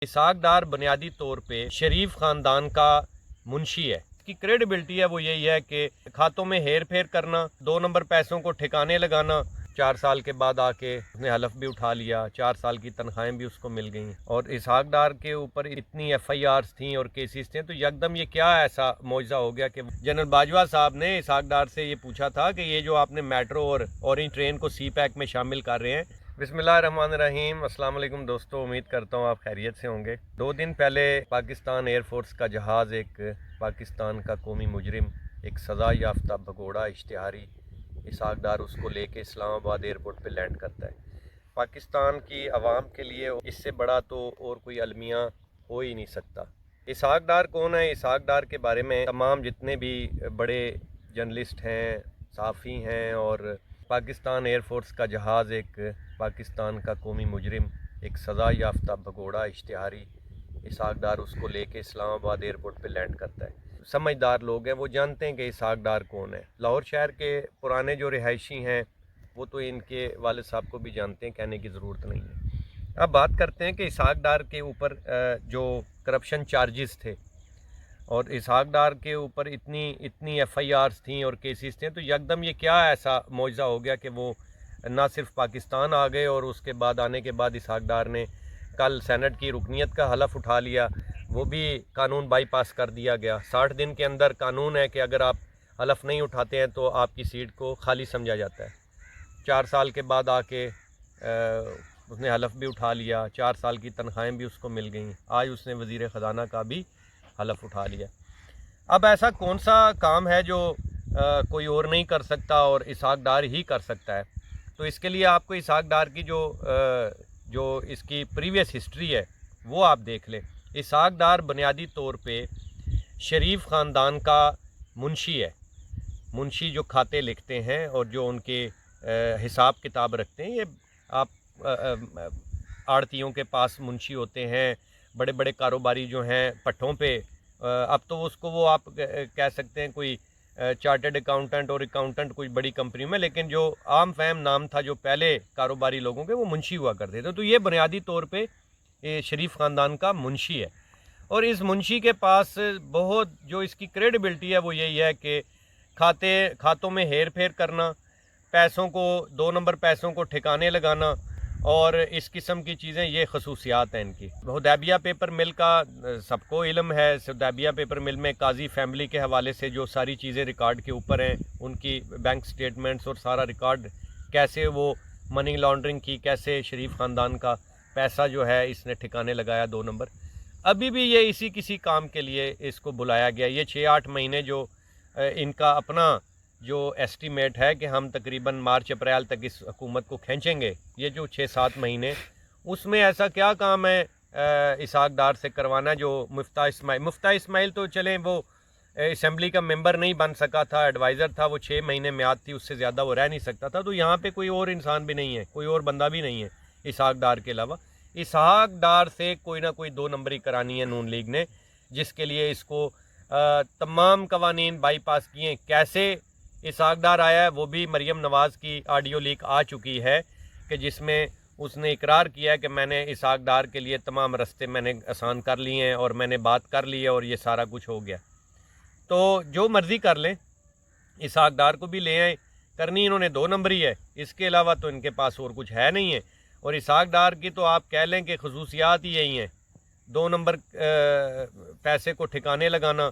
इसहाक डार बुनियादी तौर पे शरीफ ख़ानदान का मुंशी है। इसकी क्रेडिबिलिटी है वो यही है कि खातों में हेर फेर करना, 2 नंबर पैसों को ठिकाने लगाना। 4 साल के बाद आके उसने हलफ भी उठा लिया, 4 साल की तनख्वाहें भी उसको मिल गई। और इसहाक डार के ऊपर इतनी FIRs थी और केसेस थे, तो यकदम ये क्या ऐसा मौजज़ा हो गया कि जनरल बाजवा साहब ने इसहाक डार से ये पूछा था कि ये जो आपने मेट्रो और ऑरेंज ट्रेन को CPAC में शामिल कर रहे हैं। बिस्मिल्लाहिर्रहमानिर्रहीम। अस्सलाम वालेकुम दोस्तों, उम्मीद करता हूँ आप खैरियत से होंगे। 2 दिन पहले पाकिस्तान एयरफोर्स का जहाज़ एक पाकिस्तान का कौमी मुजरिम, एक सज़ा याफ्ता भगोड़ा इश्तिहारी इसहाक डार, उसको लेके इस्लामाबाद एयरपोर्ट पे लैंड करता है। पाकिस्तान की आवाम के लिए इससे बड़ा तो और कोई अलमिया हो ही नहीं सकता। इसहाक डार कौन है? इसहाक डार के बारे में तमाम जितने भी बड़े जर्नलिस्ट हैं, सहाफ़ी हैं, और पाकिस्तान एयरफोर्स का जहाज़ एक पाकिस्तान का कौमी मुजरिम, एक सज़ा याफ्ता भगोड़ा इश्तिहारी इसहाक डार, उसको लेके इस्लामाबाद एयरपोर्ट पे लैंड करता है। समझदार लोग हैं, वो जानते हैं कि इसहाक डार कौन है। लाहौर शहर के पुराने जो रिहायशी हैं वो तो इनके वालिद साहब को भी जानते हैं, कहने की ज़रूरत नहीं है। अब बात करते हैं कि इसहाक डार के ऊपर जो करप्शन चार्जेस थे और इसहाक डार के ऊपर इतनी FIRs थी और केसेस थे, तो यकदम ये क्या ऐसा मौजज़ा हो गया कि वो ना सिर्फ पाकिस्तान आ गए और उसके बाद आने के बाद इसहाक डार ने कल सेनेट की रुकनीत का हलफ उठा लिया, वो भी कानून बाईपास कर दिया गया। 60 दिन के अंदर कानून है कि अगर आप हलफ नहीं उठाते हैं तो आपकी सीट को खाली समझा जाता है। 4 साल के बाद आके उसने हलफ भी उठा लिया, 4 साल की तनख्वाहें भी उसको मिल गई। आज उसने वज़ीर ख़जाना का भी हलफ उठा लिया। अब ऐसा कौन सा काम है जो कोई और नहीं कर सकता और इसहाक डार ही कर सकता है? तो इसके लिए आपको इसहाक डार की जो इसकी प्रीवियस हिस्ट्री है वो आप देख लें। इसहाक डार बुनियादी तौर पे शरीफ ख़ानदान का मुंशी है। मुंशी जो खाते लिखते हैं और जो उनके हिसाब किताब रखते हैं, ये आप आड़तियों के पास मुंशी होते हैं, बड़े बड़े कारोबारी जो हैं पट्टों पे। अब तो उसको वो आप कह सकते हैं कोई चार्टर्ड अकाउंटेंट और अकाउंटेंट कोई बड़ी कंपनी में, लेकिन जो आम फहम नाम था जो पहले कारोबारी लोगों के, वो मुंशी हुआ करते थे। तो ये बुनियादी तौर पे ये शरीफ ख़ानदान का मुंशी है। और इस मुंशी के पास बहुत जो इसकी क्रेडिबिलिटी है वो यही है कि खातों में हेर फेर करना, पैसों को 2 नंबर पैसों को ठिकाने लगाना और इस किस्म की चीज़ें, ये खसूसियात हैं इनकी। हुदैबिया पेपर मिल का सबको इल्म है। हुदैबिया पेपर मिल में काजी फैमिली के हवाले से जो सारी चीज़ें रिकॉर्ड के ऊपर हैं, उनकी बैंक स्टेटमेंट्स और सारा रिकॉर्ड, कैसे वो मनी लॉन्ड्रिंग की, कैसे शरीफ ख़ानदान का पैसा जो है इसने ठिकाने लगाया 2 नंबर। अभी भी ये इसी किसी काम के लिए इसको बुलाया गया। ये 6-8 महीने जो इनका अपना जो एस्टीमेट है कि हम तकरीबन मार्च अप्रैल तक इस हुकूमत को खींचेंगे, ये जो 6-7 महीने, उसमें ऐसा क्या काम है इसहाक डार से करवाना जो मुफ्ता इस्माइल तो चलें वो असम्बली का मेंबर नहीं बन सका था, एडवाइज़र था, वो 6 महीने म्याद थी, उससे ज़्यादा वो रह नहीं सकता था। तो यहाँ पे कोई और इंसान भी नहीं है, कोई और बंदा भी नहीं है इसहाक डार के अलावा। इसहाक डार से कोई ना कोई 2 नंबरी करानी है नून लीग ने, जिसके लिए इसको तमाम कवानीन बाईपास किए। कैसे इसहाक डार आया है वो भी मरीम नवाज़ की ऑडियो लीक आ चुकी है कि जिसमें उसने इकरार किया है कि मैंने इसहाक डार के लिए तमाम रास्ते मैंने आसान कर लिए हैं और मैंने बात कर ली है और ये सारा कुछ हो गया। तो जो मर्ज़ी कर लें, इसहाक डार को भी ले आए, करनी इन्होंने 2 नंबरी है, इसके अलावा तो इनके पास और कुछ है नहीं है। और इसहाक डार की तो आप कह लें कि खसूसियात ही यही हैं, 2 नंबर पैसे को ठिकाने लगाना,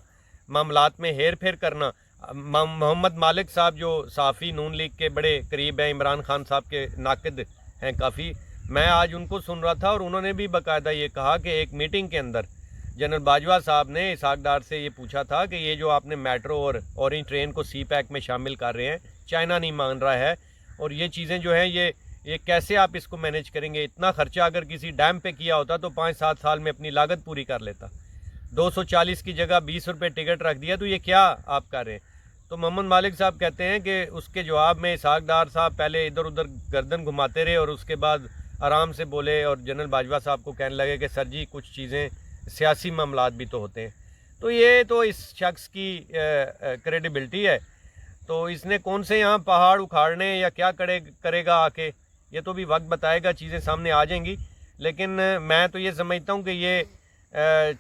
मामलात में हेर फेर करना। मोहम्मद मालिक साहब जो सहाफ़ी नून लीग के बड़े करीब हैं, इमरान खान साहब के नाक़िद हैं काफ़ी, मैं आज उनको सुन रहा था और उन्होंने भी बाकायदा ये कहा कि एक मीटिंग के अंदर जनरल बाजवा साहब ने इसहाक डार से ये पूछा था कि ये जो आपने मेट्रो और ऑरेंज ट्रेन को CPAC में शामिल कर रहे हैं, चाइना नहीं मान रहा है, और ये चीज़ें जो हैं ये कैसे आप इसको मैनेज करेंगे? इतना ख़र्चा अगर किसी डैम पे किया होता तो 5-7 साल में अपनी लागत पूरी कर लेता। 240 की जगह 20 रुपये टिकट रख दिया, तो ये क्या आप कर रहे हैं? तो मोहम्मद मालिक साहब कहते हैं कि उसके जवाब में इसहाक डार साहब पहले इधर उधर गर्दन घुमाते रहे और उसके बाद आराम से बोले और जनरल बाजवा साहब को कहने लगे कि सर जी कुछ चीज़ें सियासी मामलात भी तो होते हैं। तो ये तो इस शख्स की क्रेडिबिलिटी है। तो इसने कौन से यहाँ पहाड़ उखाड़ने या क्या करेगा आके, ये तो भी वक्त बताएगा, चीज़ें सामने आ जाएंगी। لیکن میں تو یہ سمجھتا ہوں کہ یہ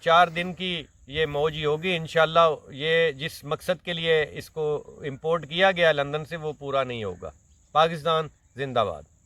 4 دن کی یہ موج ہی ہوگی انشاءاللہ. یہ جس مقصد کے لیے اس کو امپورٹ کیا گیا لندن سے وہ پورا نہیں ہوگا. پاکستان زندہ باد.